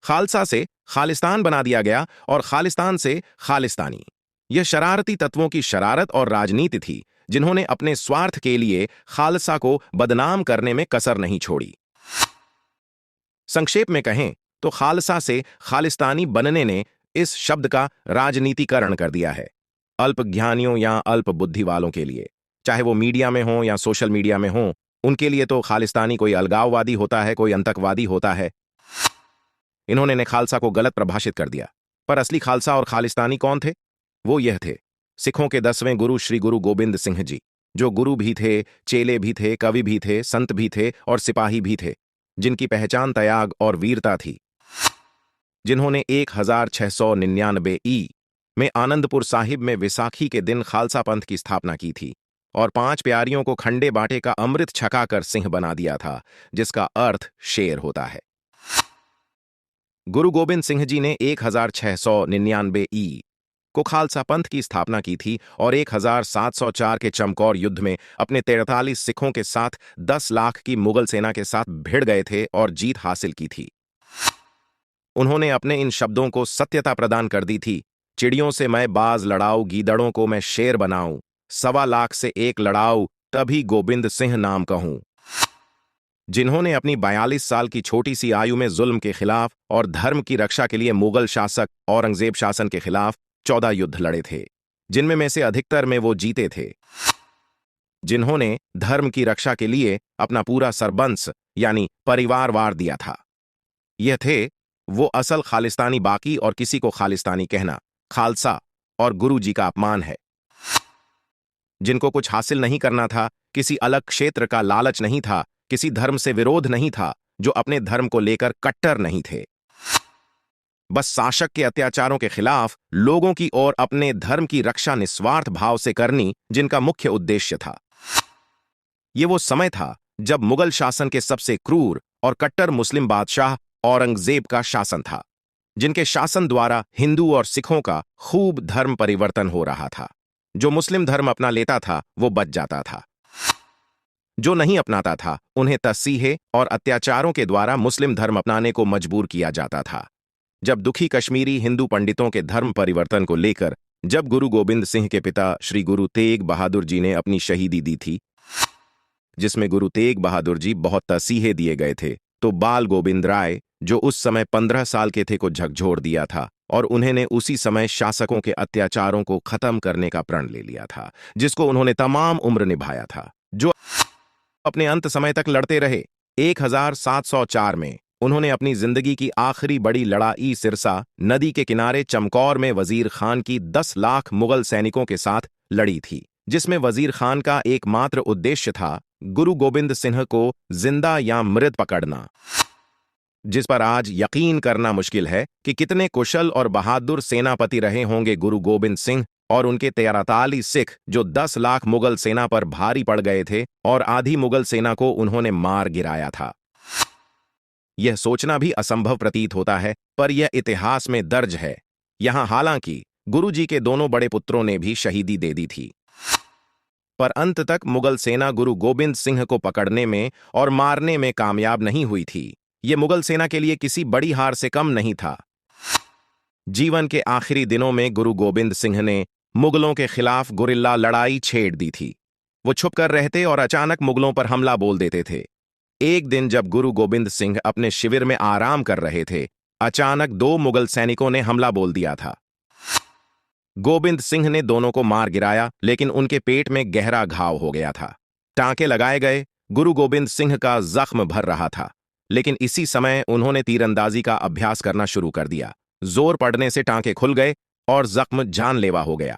खालसा से खालिस्तान बना दिया गया और खालिस्तान से खालिस्तानी। यह शरारती तत्वों की शरारत और राजनीति थी जिन्होंने अपने स्वार्थ के लिए खालसा को बदनाम करने में कसर नहीं छोड़ी। संक्षेप में कहें तो खालसा से खालिस्तानी बनने ने इस शब्द का राजनीतिकरण कर दिया है। अल्पज्ञानियों या अल्प बुद्धि वालों के लिए, चाहे वो मीडिया में हो या सोशल मीडिया में हो, उनके लिए तो खालिस्तानी कोई अलगाववादी होता है, कोई आतंकवादी होता है। इन्होंने ने खालसा को गलत प्रभाषित कर दिया। पर असली खालसा और खालिस्तानी कौन थे? वो यह थे सिखों के 10वें गुरु श्री गुरु गोबिंद सिंह जी, जो गुरु भी थे, चेले भी थे, कवि भी थे, संत भी थे और सिपाही भी थे, जिनकी पहचान त्याग और वीरता थी। जिन्होंने 1699 में आनंदपुर साहिब में विसाखी के दिन खालसा पंथ की स्थापना की थी और 5 प्यारियों को खंडे बाटे का अमृत छकाकर सिंह बना दिया था, जिसका अर्थ शेर होता है। गुरु गोबिंद सिंह जी ने 1699 को खालसा पंथ की स्थापना की थी और 1704 के चमकौर युद्ध में अपने 43 सिखों के साथ 10 लाख की मुगल सेना के साथ भिड़ गए थे और जीत हासिल की थी। उन्होंने अपने इन शब्दों को सत्यता प्रदान कर दी थी। चिड़ियों से मैं बाज लड़ाऊं, गीदड़ों को मैं शेर बनाऊं, 1.25 लाख से एक लड़ाऊं, तभी गोबिंद सिंह नाम कहूं। जिन्होंने अपनी 42 साल की छोटी सी आयु में जुल्म के खिलाफ और धर्म की रक्षा के लिए मुगल शासक औरंगजेब शासन के खिलाफ 14 युद्ध लड़े थे, जिनमें में से अधिकतर में वो जीते थे। जिन्होंने धर्म की रक्षा के लिए अपना पूरा सरबंस यानी परिवार वार दिया था। यह थे वो असल खालिस्तानी। बाकी और किसी को खालिस्तानी कहना खालसा और गुरु जी का अपमान है। जिनको कुछ हासिल नहीं करना था, किसी अलग क्षेत्र का लालच नहीं था, किसी धर्म से विरोध नहीं था, जो अपने धर्म को लेकर कट्टर नहीं थे, बस शासक के अत्याचारों के खिलाफ लोगों की और अपने धर्म की रक्षा निस्वार्थ भाव से करनी जिनका मुख्य उद्देश्य था। यह वो समय था जब मुगल शासन के सबसे क्रूर और कट्टर मुस्लिम बादशाह औरंगजेब का शासन था, जिनके शासन द्वारा हिंदू और सिखों का खूब धर्म परिवर्तन हो रहा था। जो मुस्लिम धर्म अपना लेता था वो बच जाता था, जो नहीं अपनाता था उन्हें तस्सीहे और अत्याचारों के द्वारा मुस्लिम धर्म अपनाने को मजबूर किया जाता था। जब दुखी कश्मीरी हिंदू पंडितों के धर्म परिवर्तन को लेकर जब गुरु गोबिंद सिंह के पिता श्री गुरु तेग बहादुर जी ने अपनी शहीदी दी थी, जिसमें गुरु तेग बहादुर जी बहुत तस्सीहे दिए गए थे, तो बाल गोविंद राय, जो उस समय 15 साल के थे, को झकझोर दिया था और उन्होंने उसी समय शासकों के अत्याचारों को खत्म करने का प्रण ले लिया था, जिसको उन्होंने तमाम उम्र निभाया था, जो अपने अंत समय तक लड़ते रहे। 1704 में उन्होंने अपनी जिंदगी की आखिरी बड़ी लड़ाई सिरसा नदी के किनारे चमकौर में वजीर खान की 10 लाख मुगल सैनिकों के साथ लड़ी थी, जिसमें वजीर खान का एकमात्र उद्देश्य था गुरु गोबिंद सिंह को जिंदा या मृत पकड़ना, जिस पर आज यकीन करना मुश्किल है कि कितने कुशल और बहादुर सेनापति रहे होंगे गुरु गोबिंद सिंह और उनके 43 सिख, जो 10 लाख मुगल सेना पर भारी पड़ गए थे और आधी मुगल सेना को उन्होंने मार गिराया था। यह सोचना भी असंभव प्रतीत होता है, पर यह इतिहास में दर्ज है। यहां हालांकि गुरु जी के दोनों बड़े पुत्रों ने भी शहीदी दे दी थी, पर अंत तक मुगल सेना गुरु गोबिंद सिंह को पकड़ने में और मारने में कामयाब नहीं हुई थी। यह मुगल सेना के लिए किसी बड़ी हार से कम नहीं था। जीवन के आखिरी दिनों में गुरु गोबिंद सिंह ने मुगलों के खिलाफ गुरिल्ला लड़ाई छेड़ दी थी। वो छुपकर रहते और अचानक मुगलों पर हमला बोल देते थे। एक दिन जब गुरु गोबिंद सिंह अपने शिविर में आराम कर रहे थे, अचानक 2 मुगल सैनिकों ने हमला बोल दिया था। गोबिंद सिंह ने दोनों को मार गिराया, लेकिन उनके पेट में गहरा घाव हो गया था। टांके लगाए गए। गुरु गोबिंद सिंह का जख्म भर रहा था, लेकिन इसी समय उन्होंने तीरंदाजी का अभ्यास करना शुरू कर दिया। जोर पड़ने से टांके खुल गए और जख्म जानलेवा हो गया।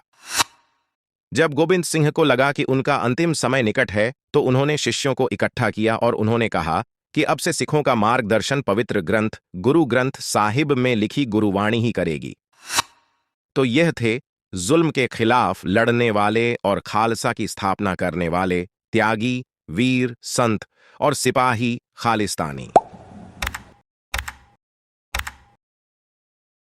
जब गोबिंद सिंह को लगा कि उनका अंतिम समय निकट है, तो उन्होंने शिष्यों को इकट्ठा किया और उन्होंने कहा कि अब से सिखों का मार्गदर्शन पवित्र ग्रंथ गुरु ग्रंथ साहिब में लिखी गुरुवाणी ही करेगी। तो यह थे जुल्म के खिलाफ लड़ने वाले और खालसा की स्थापना करने वाले त्यागी, वीर, संत और सिपाही खालिस्तानी।